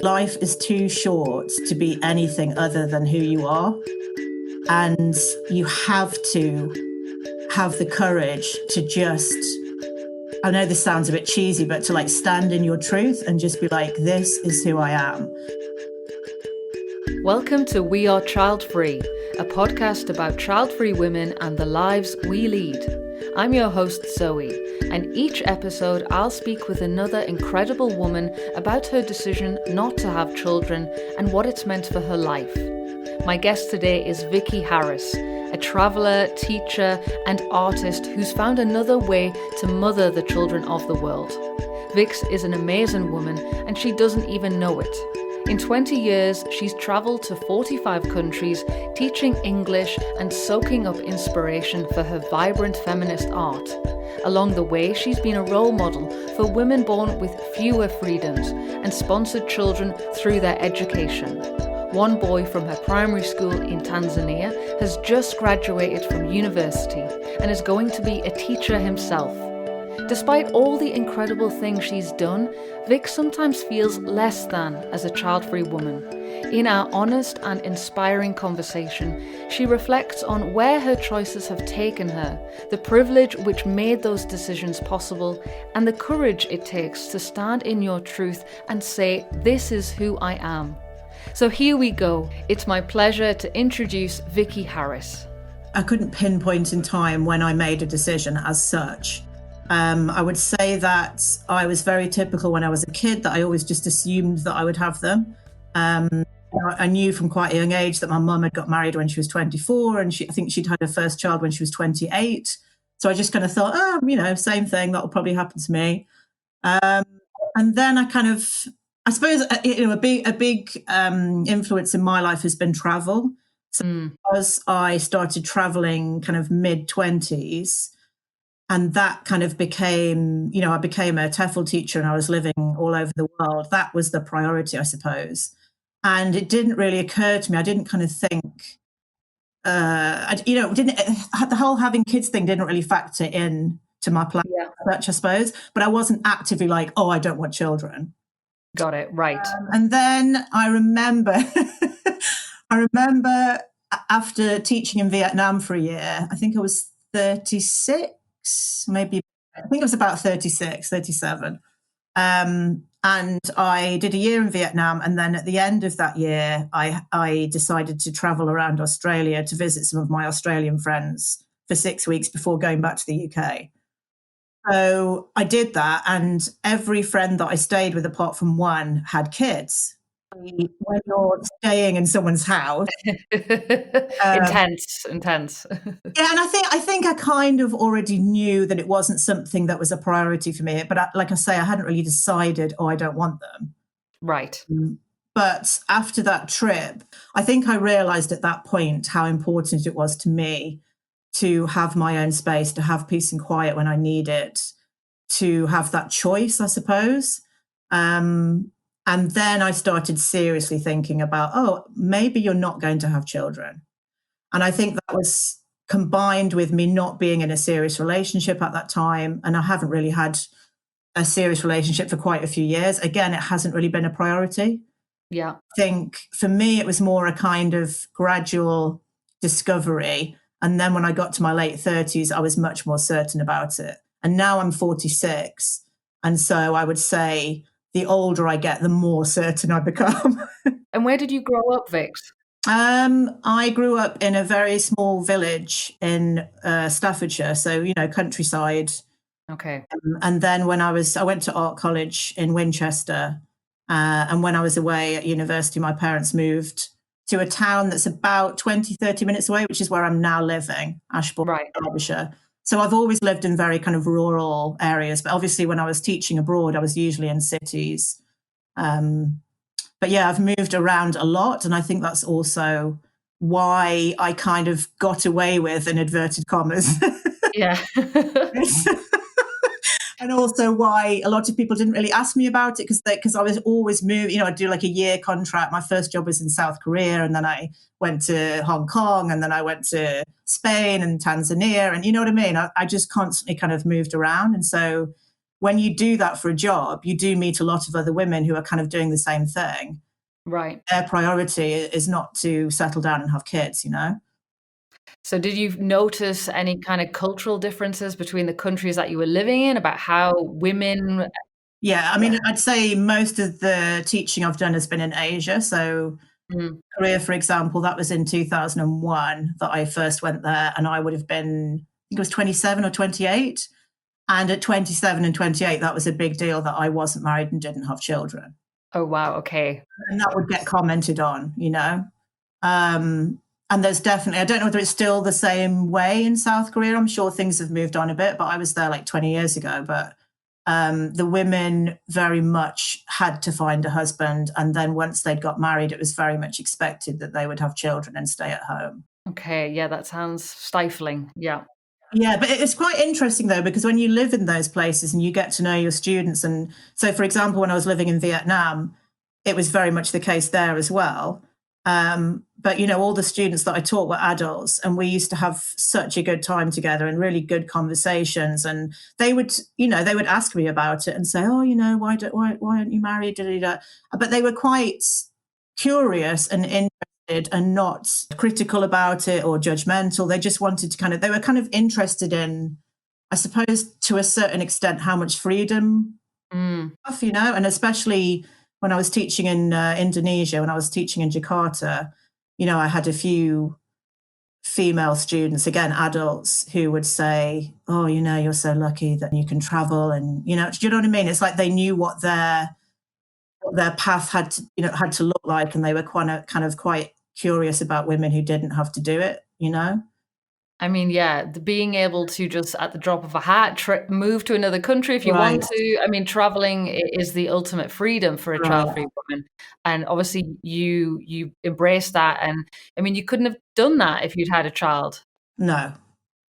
Life is too short to be anything other than who you are. And you have to have the courage to just, I know this sounds a bit cheesy, but to like stand in your truth and just be like, this is who I am. Welcome to We Are Childfree, a podcast about child-free women and the lives we lead. I'm your host Zoe, and each episode I'll speak with another incredible woman about her decision not to have children and what it's meant for her life. My guest today is Vicky Harris, a traveller, teacher and artist who's found another way to mother the children of the world. Vix is an amazing woman and she doesn't even know it. In 20 years, she's travelled to 45 countries, teaching English and soaking up inspiration for her vibrant feminist art. Along the way, she's been a role model for women born with fewer freedoms and sponsored children through their education. One boy from her primary school in Tanzania has just graduated from university and is going to be a teacher himself. Despite all the incredible things she's done, Vic sometimes feels less than as a child-free woman. In our honest and inspiring conversation, she reflects on where her choices have taken her, the privilege which made those decisions possible, and the courage it takes to stand in your truth and say, "This is who I am." So here we go. It's my pleasure to introduce Vicky Harris. I couldn't pinpoint in time when I made a decision as such. I would say that I was very typical when I was a kid, that I always just assumed that I would have them. I knew from quite a young age that my mum had got married when she was 24 and I think she'd had her first child when she was 28. So I just kind of thought, same thing, that'll probably happen to me. And then I suppose, a big influence in my life has been travel. So as I started traveling kind of mid-20s, and that kind of became, I became a TEFL teacher and I was living all over the world. That was the priority, I suppose. And it didn't really occur to me. I didn't kind of think, the whole having kids thing didn't really factor in to my plan, much, I suppose. But I wasn't actively like, oh, I don't want children. Got it, right. And then I remember after teaching in Vietnam for a year, I think I was 36. Maybe I think it was about 36, 37. And I did a year in Vietnam. And then at the end of that year, I decided to travel around Australia to visit some of my Australian friends for 6 weeks before going back to the UK. So I did that. And every friend that I stayed with, apart from one, had kids. When you're staying in someone's house, intense. Yeah, and I think I kind of already knew that it wasn't something that was a priority for me. But like I say, I hadn't really decided, I don't want them. Right. But after that trip, I think I realized at that point how important it was to me to have my own space, to have peace and quiet when I need it, to have that choice, I suppose. And then I started seriously thinking about, maybe you're not going to have children. And I think that was combined with me not being in a serious relationship at that time. And I haven't really had a serious relationship for quite a few years. Again, it hasn't really been a priority. Yeah. I think for me, it was more a kind of gradual discovery. And then when I got to my late 30s, I was much more certain about it. And now I'm 46. And so I would say the older I get, the more certain I become. And where did you grow up, Vix? I grew up in a very small village in Staffordshire, so, countryside. Okay. And then when I went to art college in Winchester. And when I was away at university, my parents moved to a town that's about 20, 30 minutes away, which is where I'm now living, Ashbourne, right. Derbyshire. So I've always lived in very kind of rural areas. But obviously when I was teaching abroad, I was usually in cities. But yeah, I've moved around a lot. And I think that's also why I kind of got away with, in inverted commas. Yeah. And also why a lot of people didn't really ask me about it because I was always moving. I'd do like a year contract. My first job was in South Korea, and then I went to Hong Kong, and then I went to Spain and Tanzania, and you know what I mean? I just constantly kind of moved around. And so when you do that for a job, you do meet a lot of other women who are kind of doing the same thing. Right. Their priority is not to settle down and have kids, you know? So did you notice any kind of cultural differences between the countries that you were living in about how women? Yeah, I mean, I'd say most of the teaching I've done has been in Asia. So Mm. Korea, for example, that was in 2001 that I first went there, and I would have been, I think it was 27 or 28. And at 27 and 28, that was a big deal that I wasn't married and didn't have children. Oh, wow. Okay. And that would get commented on, you know? And there's definitely, I don't know whether it's still the same way in South Korea. I'm sure things have moved on a bit, but I was there like 20 years ago. But the women very much had to find a husband. And then once they'd got married, it was very much expected that they would have children and stay at home. Okay. Yeah, that sounds stifling. Yeah. Yeah, but it's quite interesting though, because when you live in those places and you get to know your students, and so for example, when I was living in Vietnam, it was very much the case there as well. But you know, all the students that I taught were adults, and we used to have such a good time together and really good conversations. And they would, you know, they would ask me about it and say, "Oh, you know, why aren't you married?" Da-da-da. But they were quite curious and interested and not critical about it or judgmental. They just wanted to they were kind of interested in, I suppose, to a certain extent, how much freedom, you know, and especially when I was teaching in Indonesia, when I was teaching in Jakarta, you know, I had a few female students, again, adults, who would say, "Oh, you know, you're so lucky that you can travel." And, you know, do you know what I mean? It's like they knew what their path had to, you know, had to look like. And they were kind of quite curious about women who didn't have to do it, you know? I mean, yeah, the being able to just at the drop of a hat move to another country if you Right, want to. I mean, traveling is the ultimate freedom for a right. child-free woman, and obviously you embrace that. And I mean, you couldn't have done that if you'd had a child. No,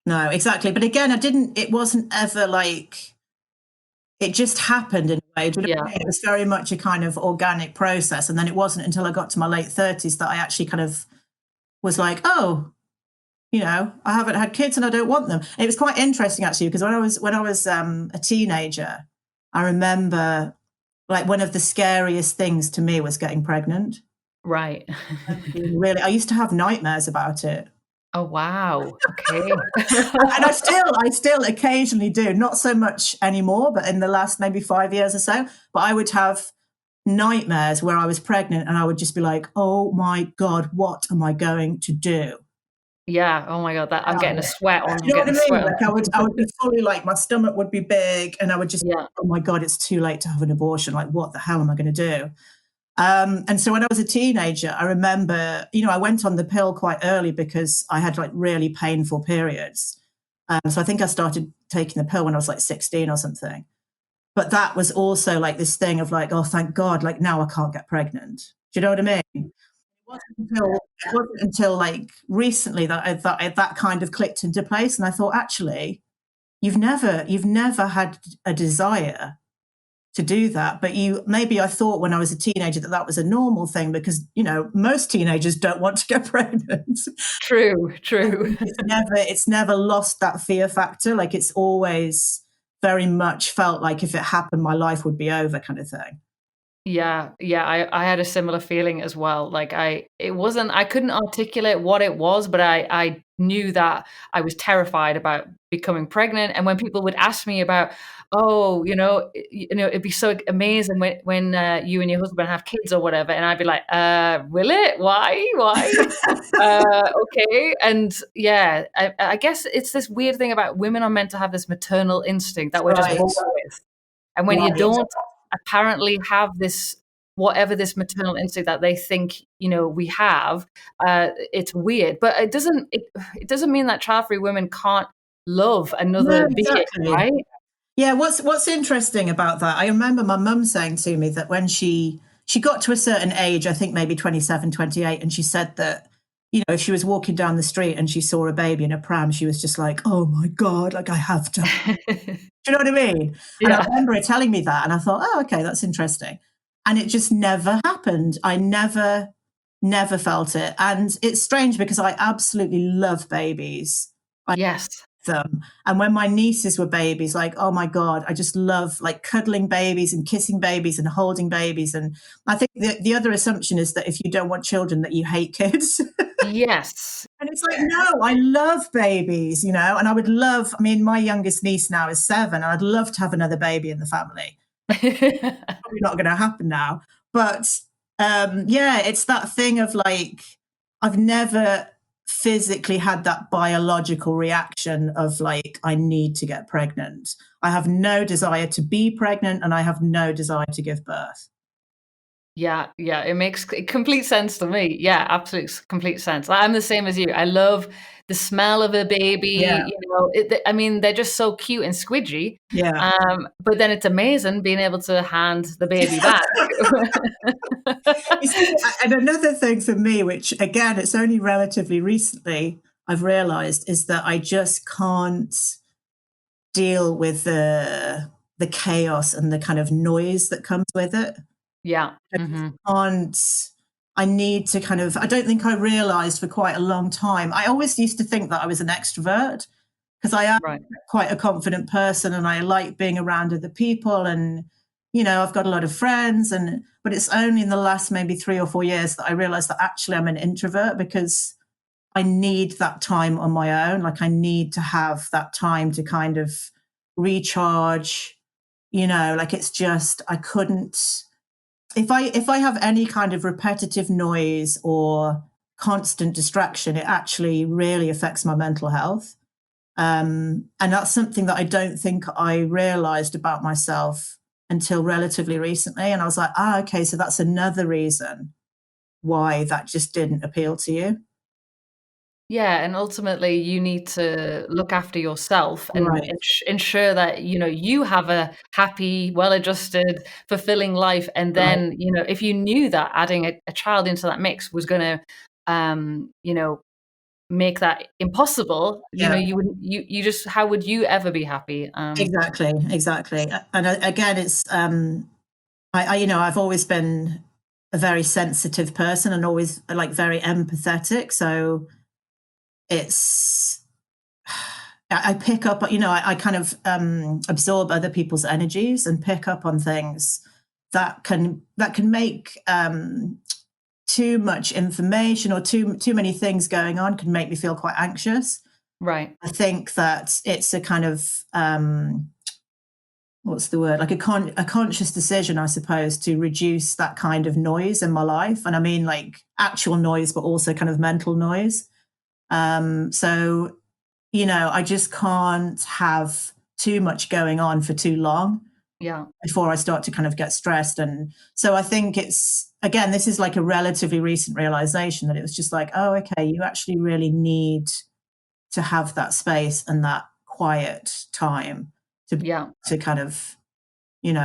no, exactly. But again, it wasn't ever like, it just happened in a way. Do you know what I Yeah, mean? It was very much a kind of organic process. And then it wasn't until I got to my late 30s that I actually kind of was like, oh, you know, I haven't had kids and I don't want them. And it was quite interesting actually, because when I was a teenager, I remember like one of the scariest things to me was getting pregnant. right. Really, I used to have nightmares about it. Oh, wow. Okay. And I still occasionally do, not so much anymore, but in the last maybe 5 years or so. But I would have nightmares where I was pregnant and I would just be like, oh my God, what am I going to do? Yeah. Oh my God, that I'm getting a sweat Do on. I'm you know what getting I a mean? sweat on. Like I would be fully like, my stomach would be big and I would just, Yeah. oh my God, it's too late to have an abortion. Like, what the hell am I going to do? And so when I was a teenager, I remember, you know, I went on the pill quite early because I had like really painful periods. So I think I started taking the pill when I was like 16 or something. But that was also like this thing of like, oh, thank God, like now I can't get pregnant. Do you know what I mean? It wasn't until like recently that that kind of clicked into place. And I thought, actually, you've never had a desire to do that. But maybe I thought when I was a teenager that that was a normal thing because, you know, most teenagers don't want to get pregnant. True, true. It's never lost that fear factor. Like it's always very much felt like if it happened, my life would be over kind of thing. Yeah, yeah, I had a similar feeling as well. Like I couldn't articulate what it was, but I knew that I was terrified about becoming pregnant. And when people would ask me about, oh, it'd be so amazing when you and your husband have kids or whatever, and I'd be like, will it? Why? Okay. And yeah, I guess it's this weird thing about women are meant to have this maternal instinct that we're just Right. born with. And when you Right. don't apparently have this, whatever this maternal instinct that they think, we have, it's weird. But it doesn't mean that child-free women can't love No, another being, exactly. right? Yeah, what's interesting about that, I remember my mum saying to me that when she got to a certain age, I think maybe 27, 28, and she said that, you know, if she was walking down the street and she saw a baby in a pram, she was just like, oh my God, like I have to. Do you know what I mean? And I Yeah. remember her telling me that, and I thought, oh, okay, that's interesting. And it just never happened. I never felt it. And it's strange because I absolutely love babies. I Yes. them. And when my nieces were babies, like, oh my God, I just love like cuddling babies and kissing babies and holding babies. And I think the other assumption is that if you don't want children, that you hate kids. Yes. And it's like, no, I love babies, and I would love, I mean, my youngest niece now is 7, and I'd love to have another baby in the family. Probably not going to happen now. But yeah, it's that thing of like, I've never physically had that biological reaction of like, I need to get pregnant. I have no desire to be pregnant, and I have no desire to give birth. Yeah, it makes complete sense to me. Yeah, absolute complete sense. I'm the same as you. I love the smell of a baby. Yeah. I mean, they're just so cute and squidgy. Yeah. But then it's amazing being able to hand the baby back. You see, and another thing for me, which again, it's only relatively recently I've realized, is that I just can't deal with the chaos and the kind of noise that comes with it. Yeah. I need to kind of, I don't think I realized for quite a long time. I always used to think that I was an extrovert because I am quite a confident person, and I like being around other people, and I've got a lot of friends, but it's only in the last maybe 3 or 4 years that I realized that actually I'm an introvert, because I need that time on my own. Like I need to have that time to kind of recharge, like it's just, I couldn't, if I have any kind of repetitive noise or constant distraction, it actually really affects my mental health. And that's something that I don't think I realized about myself until relatively recently. And I was like, okay, so that's another reason why that just didn't appeal to you. Yeah, and ultimately you need to look after yourself and Right. ensure that, you have a happy, well-adjusted, fulfilling life. And Right. then, if you knew that adding a child into that mix was going to, make that impossible, Yeah. you wouldn't, you just, how would you ever be happy? Exactly. And again, it's, I've always been a very sensitive person and always like very empathetic. So it's, I pick up, I kind of absorb other people's energies and pick up on things that can make too much information or too many things going on can make me feel quite anxious. Right. I think that it's a kind of what's the word? Like a conscious decision, I suppose, to reduce that kind of noise in my life. And I mean like actual noise, but also kind of mental noise. So, I just can't have too much going on for too long. Yeah. Before I start to kind of get stressed. And so I think it's, again, this is like a relatively recent realization that it was just like, oh, okay, you actually really need to have that space and that quiet time to kind of, to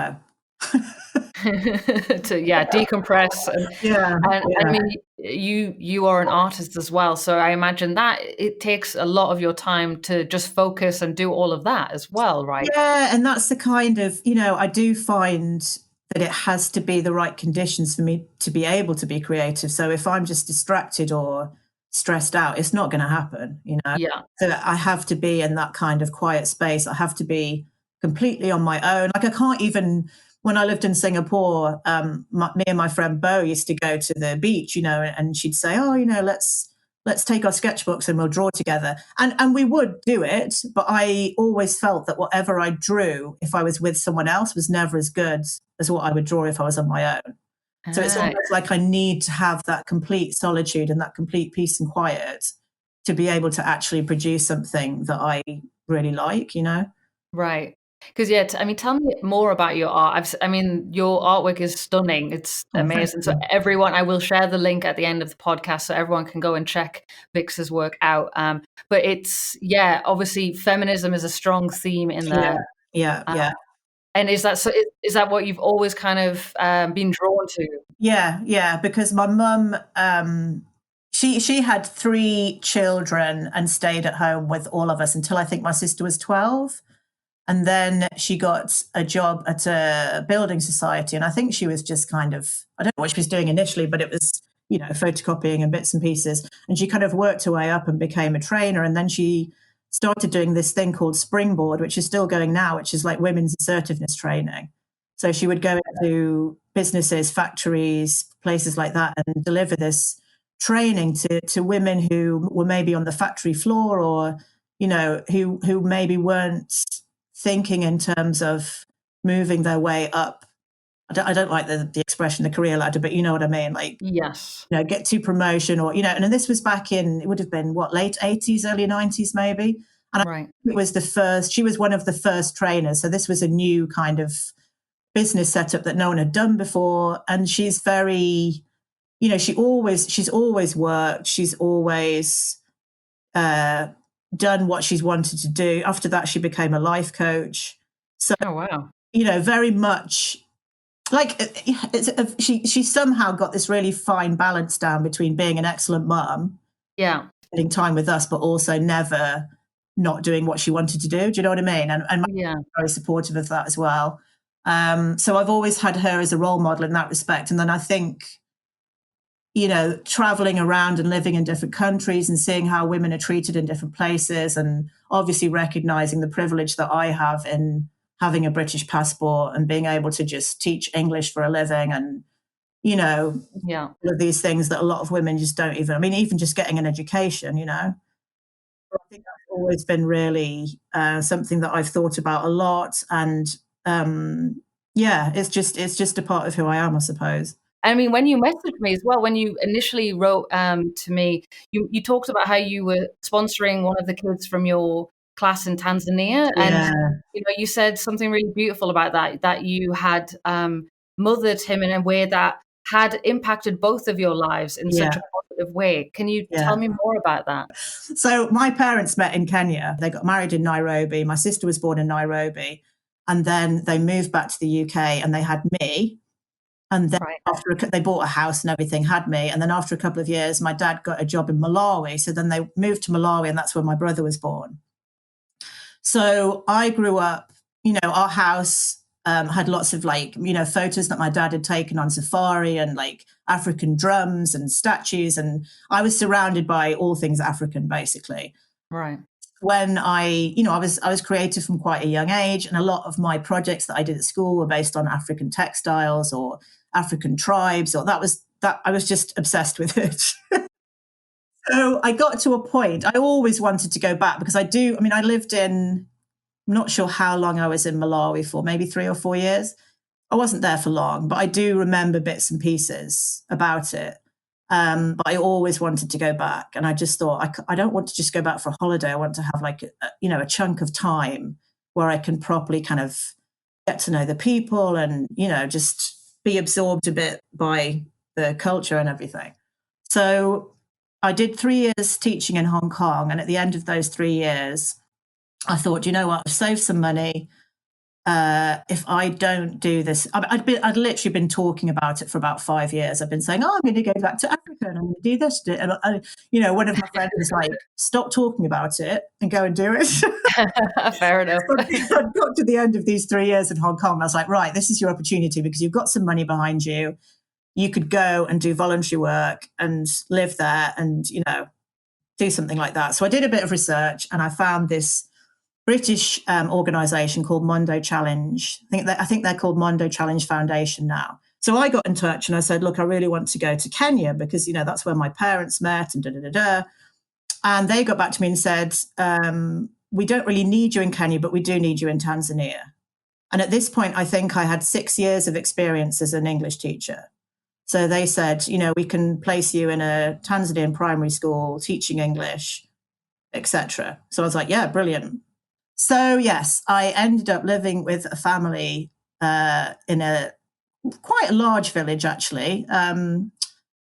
decompress and I mean you are an artist as well, so I imagine that it takes a lot of your time to just focus and do all of that as well, right? Yeah, and that's the kind of, I do find that it has to be the right conditions for me to be able to be creative. So if I'm just distracted or stressed out, it's not going to happen, Yeah. So I have to be in that kind of quiet space. I have to be completely on my own. Like I can't even, when I lived in Singapore, me and my friend Bo used to go to the beach, and she'd say, oh, let's take our sketchbooks and we'll draw together. And we would do it, but I always felt that whatever I drew, if I was with someone else, was never as good as what I would draw if I was on my own. So it's almost like I need to have that complete solitude and that complete peace and quiet to be able to actually produce something that I really like, Right. Because tell me more about your art. Your artwork is stunning. It's amazing. So everyone, I will share the link at the end of the podcast so everyone can go and check Vix's work out. But it's, obviously feminism is a strong theme in there. Yeah. And is that what you've always kind of been drawn to? Yeah, because my mum, she had 3 children and stayed at home with all of us until I think my sister was 12. And then she got a job at a building society. And I think she was just kind of, I don't know what she was doing initially, but it was, photocopying and bits and pieces. And she kind of worked her way up and became a trainer. And then she started doing this thing called Springboard, which is still going now, which is like women's assertiveness training. So she would go into businesses, factories, places like that, and deliver this training to women who were maybe on the factory floor, or, you know, who maybe weren't thinking in terms of moving their way up. I don't like the expression, the career ladder, but you know what I mean? Like, yes, you know, get to promotion, or, you know, and this was back in, it would have been what, late 80s, early 90s, maybe. And right. it was she was one of the first trainers. So this was a new kind of business setup that no one had done before. And she's very, you know, she's always worked. She's always done what she's wanted to do. After that, she became a life coach. So, Oh, wow. you know, very much like she somehow got this really fine balance down between being an excellent mum, Yeah. spending time with us, but also never not doing what she wanted to do. Do you know what I mean? And my Yeah. very supportive of that as well. So I've always had her as a role model in that respect. And then I think, you know, traveling around and living in different countries and seeing how women are treated in different places, and obviously recognizing the privilege that I have in having a British passport and being able to just teach English for a living, and, you know, Yeah. all of these things that a lot of women just don't even, I mean, even just getting an education, you know. I think that's always been really something that I've thought about a lot. And yeah, it's just a part of who I am, I suppose. I mean, when you messaged me as well, when you initially wrote to me, you talked about how you were sponsoring one of the kids from your class in Tanzania, and Yeah, you know, you said something really beautiful about that you had mothered him in a way that had impacted both of your lives in such yeah, a positive way. Can you tell yeah. me more about that? So my parents met in Kenya. They got married in Nairobi. My sister was born in Nairobi. And then they moved back to the UK and they had me. And then Right. they bought a house and everything, had me. And then after a couple of years, my dad got a job in Malawi. So then they moved to Malawi, and that's where my brother was born. So I grew up, you know, our house had lots of, like, you know, photos that my dad had taken on safari, and like African drums and statues. And I was surrounded by all things African, basically. Right. When you know, I was creative from quite a young age, and a lot of my projects that I did at school were based on African textiles or African tribes, or that I was just obsessed with it. So I got to a point, I always wanted to go back, because I mean, I lived in, I'm not sure how long I was in Malawi for, maybe 3 or 4 years. I wasn't there for long, but I do remember bits and pieces about it. But I always wanted to go back, and I just thought, I don't want to just go back for a holiday. I want to have like you know, a chunk of time where I can properly kind of get to know the people, and, you know, just be absorbed a bit by the culture and everything. So I did 3 years teaching in Hong Kong, and at the end of those 3 years, I thought, you know what, I've saved some money. If I don't do this, I'd literally been talking about it for about 5 years. I've been saying, oh, I'm going to go back to Africa and I'm going to do this. And you know, one of my friends was like, stop talking about it and go and do it. Fair enough. I got to the end of these 3 years in Hong Kong. And I was like, right, this is your opportunity, because you've got some money behind you. You could go and do voluntary work and live there and, you know, do something like that. So I did a bit of research, and I found this British organisation called Mondo Challenge. I think they're called Mondo Challenge Foundation now. So I got in touch and I said, look, I really want to go to Kenya, because, you know, that's where my parents met, and da da da da. And they got back to me and said, we don't really need you in Kenya, but we do need you in Tanzania. And at this point, I think I had 6 years of experience as an English teacher. So they said, you know, we can place you in a Tanzanian primary school teaching English, etc. So I was like, yeah, brilliant. So yes, I ended up living with a family in a quite a large village, actually.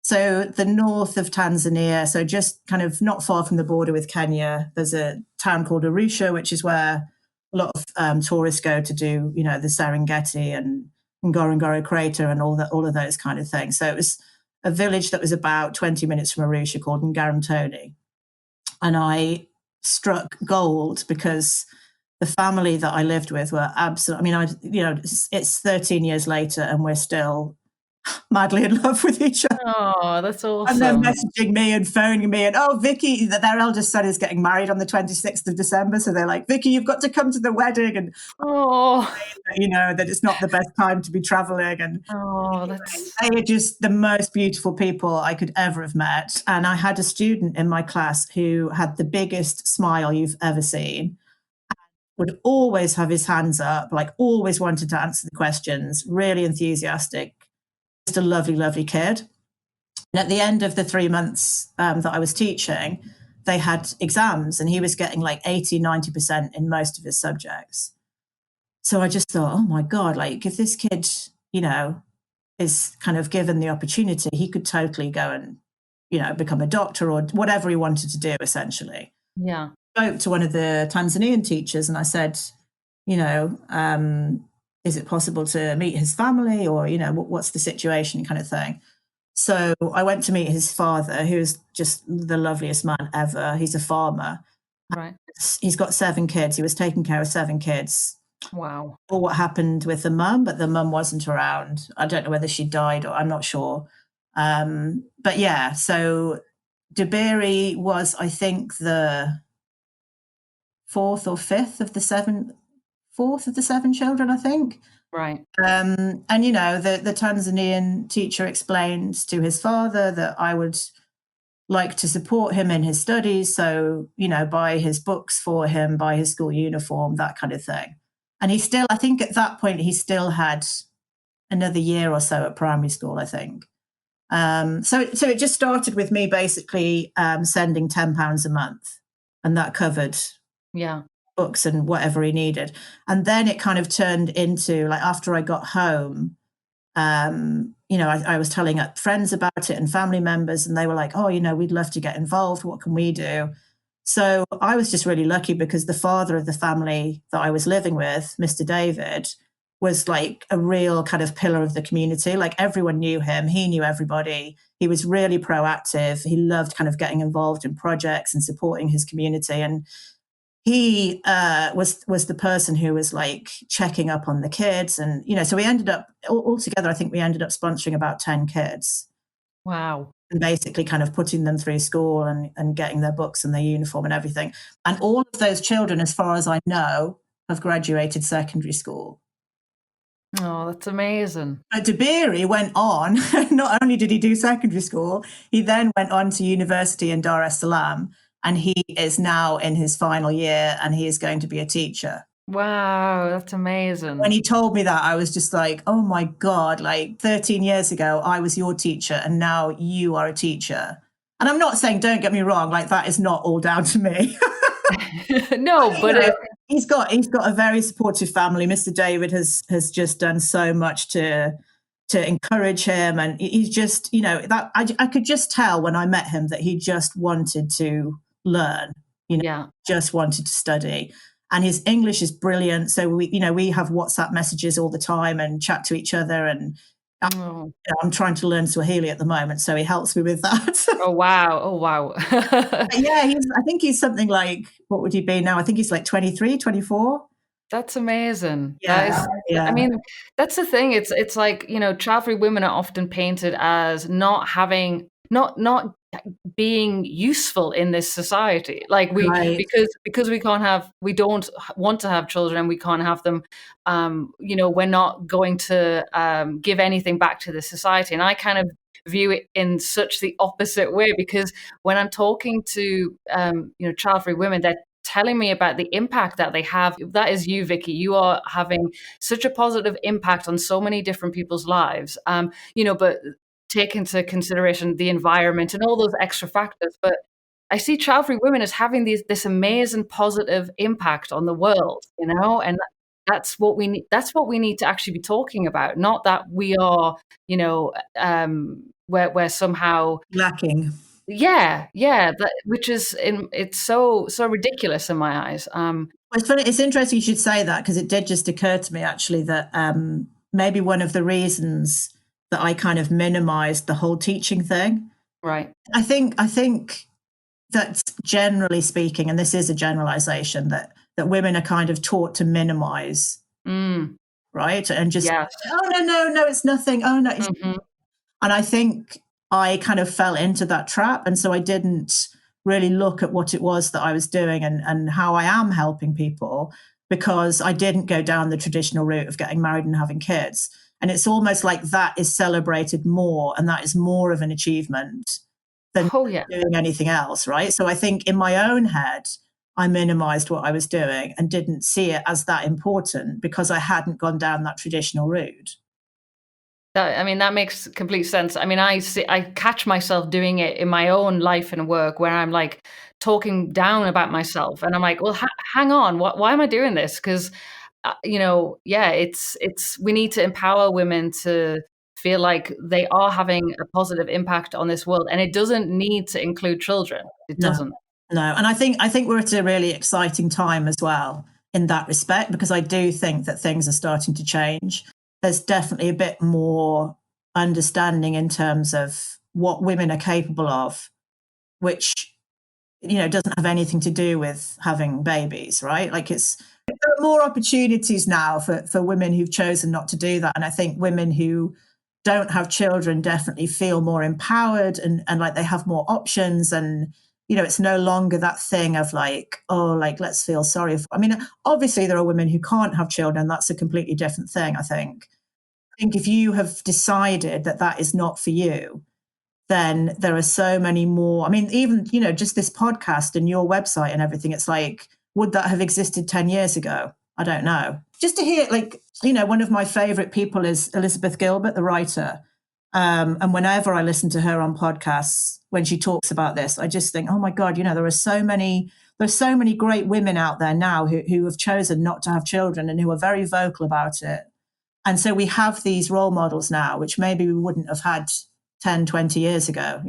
So the north of Tanzania, so just kind of not far from the border with Kenya, there's a town called Arusha, which is where a lot of tourists go to do, you know, the Serengeti and Ngorongoro crater and all of those kind of things. So it was a village that was about 20 minutes from Arusha called Ngaramtoni. And I struck gold, because the family that I lived with were absolutely, I mean, you know, it's 13 years later and we're still madly in love with each other. Oh, that's And then awesome. messaging me and phoning me and, oh, Vicky, their eldest son is getting married on the 26th of December. So they're like, Vicky, you've got to come to the wedding. And, Oh, that it's not the best time to be traveling. And oh, that's they are just the most beautiful people I could ever have met. And I had a student in my class who had the biggest smile you've ever seen, would always have his hands up, like always wanted to answer the questions, really enthusiastic, just a lovely, lovely kid. And at the end of the 3 months that I was teaching, they had exams and he was getting like 80, 90% in most of his subjects. So I just thought, oh my God, like if this kid, is kind of given the opportunity, he could totally go and, become a doctor or whatever he wanted to do, essentially. yeah. I spoke to one of the Tanzanian teachers and I said, is it possible to meet his family or, what's the situation kind of thing? So I went to meet his father, who's just the loveliest man ever. He's a farmer. Right. He's got 7 kids. He was taking care of 7 kids. Wow. Or what happened with the mum, but the mum wasn't around. I don't know whether she died or I'm not sure. But yeah, so Dabiri was, I think, the fourth of the 7 children, I think. Right. And the Tanzanian teacher explained to his father that I would like to support him in his studies, so buy his books for him, buy his school uniform, that kind of thing. And he still, I think at that point, he still had another year or so at primary school, I think. So it just started with me basically sending £10 a month, and that covered books and whatever he needed. And then it kind of turned into, like, after I got home, I was telling friends about it and family members, and they were like, oh, we'd love to get involved. What can we do? So I was just really lucky because the father of the family that I was living with, Mr. David, was like a real kind of pillar of the community. Like everyone knew him. He knew everybody. He was really proactive. He loved kind of getting involved in projects and supporting his community. And he was the person who was like checking up on the kids. And, so we ended up altogether, I think we ended up sponsoring about 10 kids. Wow. And basically kind of putting them through school and getting their books and their uniform and everything. And all of those children, as far as I know, have graduated secondary school. Oh, that's amazing. But Dabiri went on, not only did he do secondary school, he then went on to university in Dar es Salaam, and he is now in his final year and he is going to be a teacher. Wow, that's amazing. When he told me that, I was just like, oh my God, like 13 years ago, I was your teacher and now you are a teacher. And I'm not saying, don't get me wrong, like that is not all down to me. No, but he's got a very supportive family. Mr. David has just done so much to encourage him. And he's just, that I could just tell when I met him that he just wanted to learn, just wanted to study. And his English is brilliant. So we have WhatsApp messages all the time and chat to each other. And I'm trying to learn Swahili at the moment, so he helps me with that. Oh wow. Yeah, I think he's something like, what would he be now? I think he's like 23, 24. That's amazing. Yeah. I mean, that's the thing. It's like, child-free women are often painted as not being useful in this society. Like because we don't want to have children and we can't have them, we're not going to give anything back to the society. And I kind of view it in such the opposite way, because when I'm talking to child-free women, they're telling me about the impact that they have. That is you, Vicky. You are having such a positive impact on so many different people's lives. But take into consideration the environment and all those extra factors. But I see child-free women as having this amazing positive impact on the world, and that's what we need. That's what we need to actually be talking about. Not that we are, we're somehow lacking. Yeah, which is it's so ridiculous in my eyes. It's funny. It's interesting you should say that, because it did just occur to me actually that maybe one of the reasons that I kind of minimized the whole teaching thing. Right. I think that generally speaking, and this is a generalization, that women are kind of taught to minimize, right? And just, oh no, it's nothing. Oh no, And I think I kind of fell into that trap. And so I didn't really look at what it was that I was doing and how I am helping people, because I didn't go down the traditional route of getting married and having kids. And it's almost like that is celebrated more, and that is more of an achievement than doing anything else, right? So I think in my own head, I minimized what I was doing and didn't see it as that important because I hadn't gone down that traditional route. That makes complete sense. I mean, I catch myself doing it in my own life and work, where I'm like talking down about myself, and I'm like, well, hang on, why am I doing this? Because it's we need to empower women to feel like they are having a positive impact on this world, and it doesn't need to include children. It doesn't. No, and I think we're at a really exciting time as well in that respect, because I do think that things are starting to change. There's definitely a bit more understanding in terms of what women are capable of, which, doesn't have anything to do with having babies, right? Like there are more opportunities now for women who've chosen not to do that. And I think women who don't have children definitely feel more empowered and like they have more options. And, it's no longer that thing of like, oh, like, let's feel sorry. Obviously there are women who can't have children. That's a completely different thing, I think. I think if you have decided that that is not for you, then there are so many more. I mean, even, just this podcast and your website and everything, it's like, would that have existed 10 years ago? I don't know. Just to hear, like, one of my favorite people is Elizabeth Gilbert, the writer. And whenever I listen to her on podcasts, when she talks about this, I just think, oh my God, there's so many great women out there now who have chosen not to have children and who are very vocal about it. And so we have these role models now, which maybe we wouldn't have had 10, 20 years ago,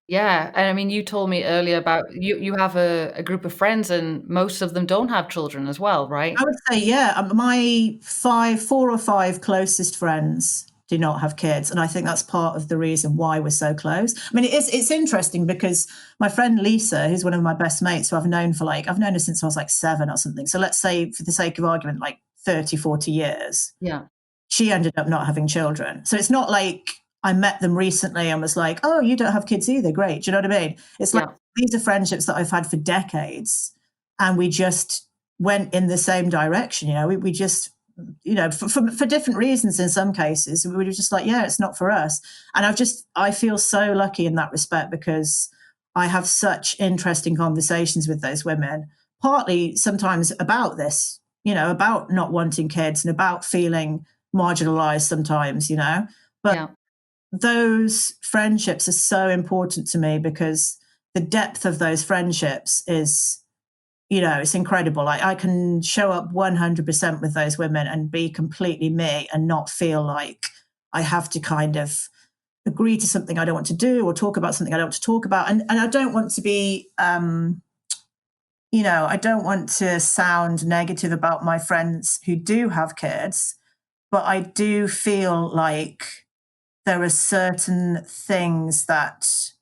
Yeah. And I mean, you told me earlier about you have a group of friends, and most of them don't have children as well, right? I would say, yeah, my 4 or 5 closest friends do not have kids. And I think that's part of the reason why we're so close. I mean, it's interesting because my friend Lisa, who's one of my best mates, who I've known her since I was like 7 or something. So let's say, for the sake of argument, like 30, 40 years. Yeah. She ended up not having children. So it's not like I met them recently and was like, oh, you don't have kids either. Great. Do you know what I mean? It's like, these are friendships that I've had for decades, and we just went in the same direction. We just, for different reasons in some cases, we were just like, yeah, it's not for us. And I feel so lucky in that respect, because I have such interesting conversations with those women, partly sometimes about this, about not wanting kids and about feeling marginalized sometimes, but those friendships are so important to me, because the depth of those friendships is, it's incredible. I can show up 100% with those women and be completely me and not feel like I have to kind of agree to something I don't want to do or talk about something I don't want to talk about. And I don't want to be, I don't want to sound negative about my friends who do have kids, but I do feel like there are certain things that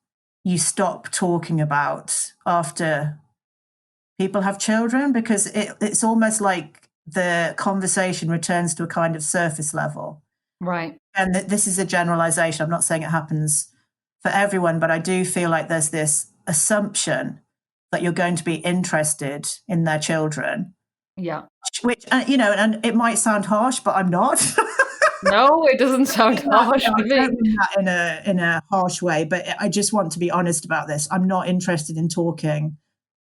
you stop talking about after people have children, because it's almost like the conversation returns to a kind of surface level. Right. And this is a generalization. I'm not saying it happens for everyone, but I do feel like there's this assumption that you're going to be interested in their children. Yeah. Which, and it might sound harsh, but I'm not. No, it doesn't sound harsh. I don't mean that in a harsh way, but I just want to be honest about this. I'm not interested in talking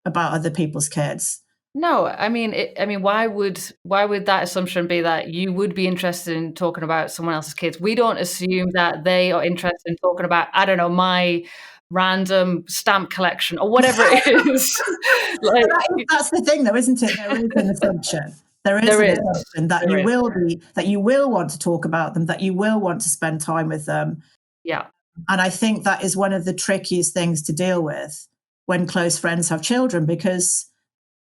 about other people's kids. No, I mean, why would that assumption be that you would be interested in talking about someone else's kids? We don't assume that they are interested in talking about, I don't know, my random stamp collection or whatever it is. Like, that's the thing, though, isn't it? There is an assumption. There is an assumption that you will want to talk about them, that you will want to spend time with them. Yeah. And I think that is one of the trickiest things to deal with when close friends have children, because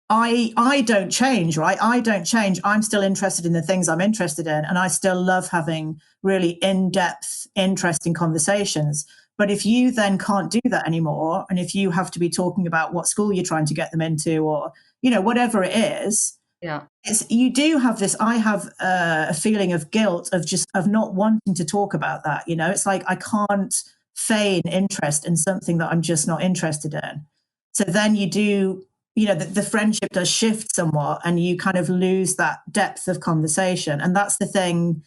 I don't change, right? I don't change. I'm still interested in the things I'm interested in, and I still love having really in-depth, interesting conversations. But if you then can't do that anymore, and if you have to be talking about what school you're trying to get them into, or, whatever it is, You do have this, I have a feeling of guilt of not wanting to talk about that. It's like I can't feign interest in something that I'm just not interested in. So then you do, the friendship does shift somewhat, and you kind of lose that depth of conversation. And that's the thing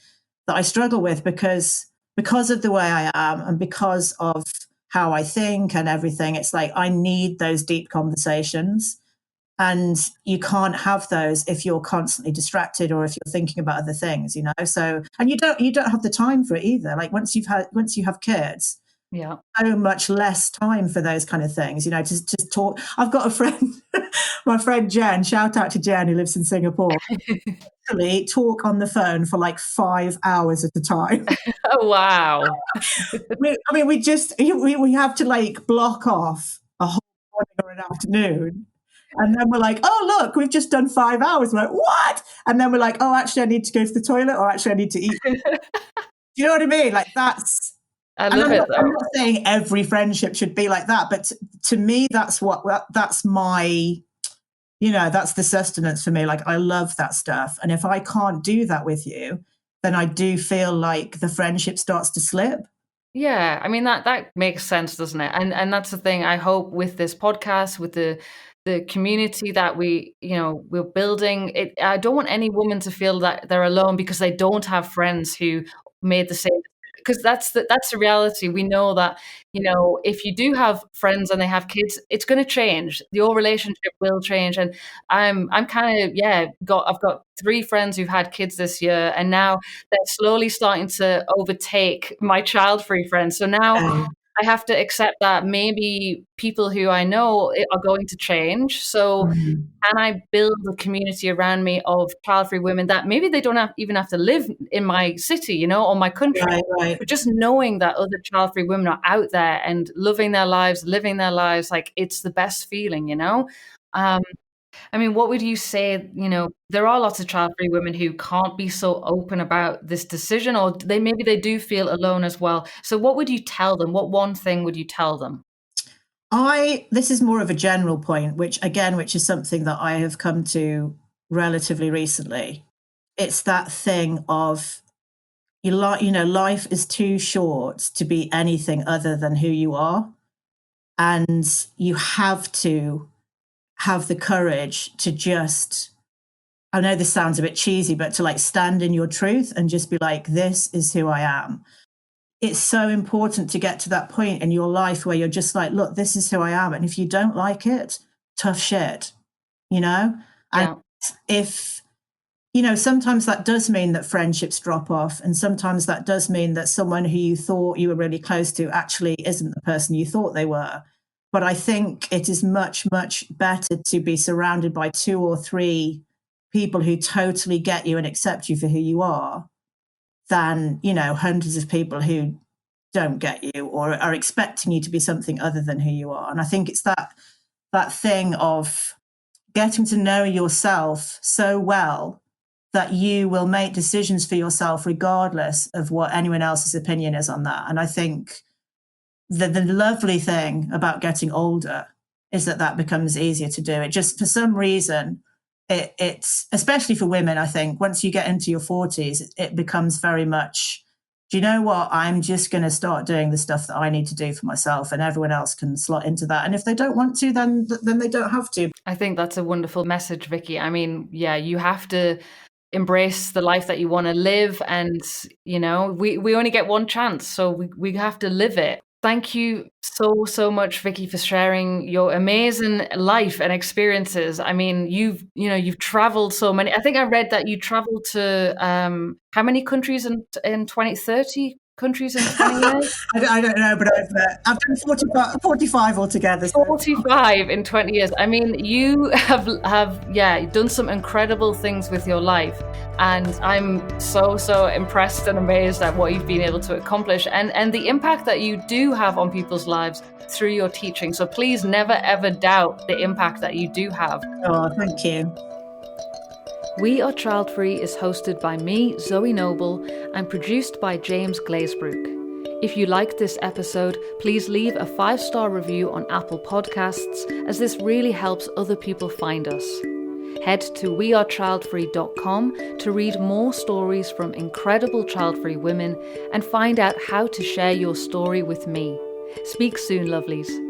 that I struggle with, because of the way I am and because of how I think and everything. It's like I need those deep conversations. And you can't have those if you're constantly distracted or if you're thinking about other things, So, and you don't have the time for it either. Like once you have kids, so much less time for those kind of things, to talk. I've got a friend, my friend Jen. Shout out to Jen, who lives in Singapore. Actually, talk on the phone for like 5 hours at a time. Oh wow! we have to like block off a whole morning or an afternoon. And then we're like, oh, look, we've just done 5 hours. We're like, what? And then we're like, oh, actually, I need to go to the toilet, or actually, I need to eat. Do you know what I mean? Like that's, I love it. I'm not saying every friendship should be like that, but to me, that's my, that's the sustenance for me. Like I love that stuff. And if I can't do that with you, then I do feel like the friendship starts to slip. Yeah, I mean, that makes sense, doesn't it? And that's the thing. I hope with this podcast, with the community that we're building, I don't want any woman to feel that they're alone because they don't have friends who made the same, because that's the reality. We know that, if you do have friends and they have kids, it's going to change. Your relationship will change. And I'm kind of, I've got 3 friends who've had kids this year, and now they're slowly starting to overtake my child-free friends. So now I have to accept that maybe people who I know are going to change. So can I build a community around me of child-free women that maybe they don't even have to live in my city, or my country, right. But just knowing that other child-free women are out there and loving their lives, living their lives, like it's the best feeling, I mean, what would you say, there are lots of child-free women who can't be so open about this decision, or maybe they do feel alone as well. So what would you tell them? What one thing would you tell them? This is more of a general point, which is something that I have come to relatively recently. It's that thing of, life is too short to be anything other than who you are. And you have to have the courage to just, I know this sounds a bit cheesy, but to like stand in your truth and just be like, this is who I am. It's so important to get to that point in your life where you're just like, look, this is who I am. And if you don't like it, tough shit, And if, sometimes that does mean that friendships drop off. And sometimes that does mean that someone who you thought you were really close to actually isn't the person you thought they were. But I think it is much, much better to be surrounded by 2 or 3 people who totally get you and accept you for who you are than, hundreds of people who don't get you or are expecting you to be something other than who you are. And I think it's that thing of getting to know yourself so well that you will make decisions for yourself regardless of what anyone else's opinion is on that. And I think the lovely thing about getting older is that becomes easier to do. It just, for some reason, it's, especially for women, I think, once you get into your 40s, it becomes very much, do you know what? I'm just going to start doing the stuff that I need to do for myself, and everyone else can slot into that. And if they don't want to, then they don't have to. I think that's a wonderful message, Vicky. I mean, you have to embrace the life that you want to live. And, we only get one chance, so we have to live it. Thank you so much, Vicky, for sharing your amazing life and experiences. I mean, you've traveled so many. I think I read that you traveled to how many countries in 2030 countries in 20 years? I don't know, but I've done 45 altogether. So. 45 in 20 years. I mean, you have done some incredible things with your life. And I'm so impressed and amazed at what you've been able to accomplish and the impact that you do have on people's lives through your teaching. So please never, ever doubt the impact that you do have. Oh, thank you. We Are Childfree is hosted by me, Zoe Noble, and produced by James Glazebrook. If you liked this episode, please leave a 5-star review on Apple Podcasts, as this really helps other people find us. Head to WeAreChildfree.com to read more stories from incredible child-free women and find out how to share your story with me. Speak soon, lovelies.